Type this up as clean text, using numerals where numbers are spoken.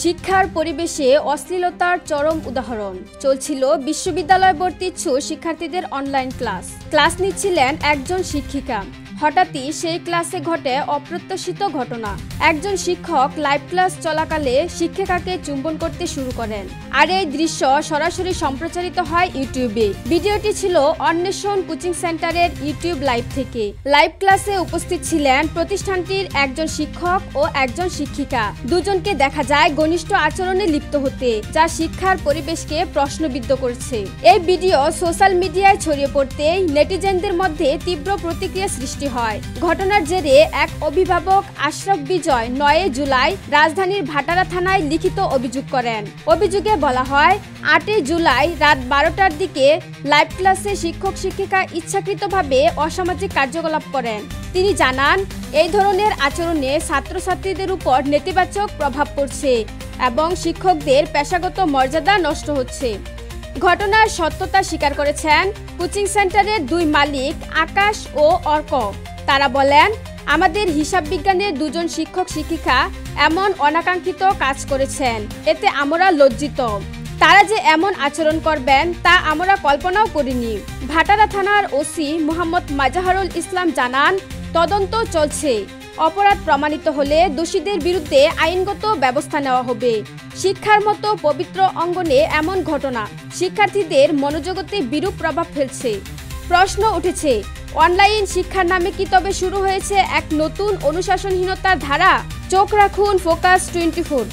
শিক্ষার পরিবেশে অশ্লীলতার চরম উদাহরণ চলছিল বিশ্ববিদ্যালয় ভর্তি ইচ্ছুক শিক্ষার্থীদের অনলাইন ক্লাস নিচ্ছিলেন একজন শিক্ষিকা। হঠাৎই সেই ক্লাসে ঘটে অপ্রত্যাশিত ঘটনা। একজন শিক্ষক লাইভ ক্লাস চলাকালে শিক্ষিকাকে চুম্বন করতে শুরু করেন, আর এই দৃশ্য সরাসরি সম্প্রচারিত হয় ইউটিউবে। ভিডিওটি ছিল অন্বেষণ কোচিং সেন্টারের ইউটিউব লাইভ থেকে। লাইভ ক্লাসে উপস্থিত ছিলেন প্রতিষ্ঠানটির একজন শিক্ষক ও একজন শিক্ষিকা। দুজনকে দেখা যায় ঘনিষ্ঠ আচরণে লিপ্ত হতে, যা শিক্ষার পরিবেশকে প্রশ্নবিদ্ধ করছে। এই ভিডিও সোশ্যাল মিডিয়ায় ছড়িয়ে পড়তেই নেটিজেনদের মধ্যে তীব্র প্রতিক্রিয়া সৃষ্টি হয়। ঘটনার জেরে এক অভিভাবক আশরাফ বিজয় ৯ জুলাই রাজধানীর ভাটারা থানায় লিখিত অভিযোগ করেন। অভিযোগে বলা হয়, ৮ জুলাই রাত ১২টার দিকে লাইভ ক্লাসে শিক্ষক শিক্ষিকা ইচ্ছাকৃতভাবে অসামাজিক কার্যকলাপ করেন। তিনি জানান, এই ধরনের আচরণে ছাত্রছাত্রীদের উপর নেতিবাচক প্রভাব পড়ছে এবং শিক্ষকদের পেশাগত মর্যাদা নষ্ট হচ্ছে। ঘটনার সত্যতা স্বীকার করেছেন কোচিং সেন্টারের দুই মালিক আকাশ ও অর্ক। তারা বলেন, আমাদের হিসাব বিজ্ঞানের দুজন শিক্ষক শিক্ষিকা এমন অনাকাঙ্ক্ষিত কাজ করেছেন, এতে আমরা লজ্জিত। তারা যে এমন আচরণ করবেন তা আমরা কল্পনাও করিনি। ভাটারা থানার ওসি মোহাম্মদ মাজাহারুল ইসলাম জানান, তদন্ত চলছে। অপরাধ প্রমাণিত হলে দোষীদের বিরুদ্ধে আইনগত ব্যবস্থা নেওয়া হবে। শিক্ষার মতো পবিত্র অঙ্গনে এমন ঘটনা শিক্ষার্থীদের মনোজগতে বিরূপ প্রভাব ফেলছে। প্রশ্ন উঠেছে, অনলাইন শিক্ষার নামে কি তবে শুরু হয়েছে এক নতুন অনুশাসনহীনতার ধারা? চোখ রাখুন ফোকাস 24।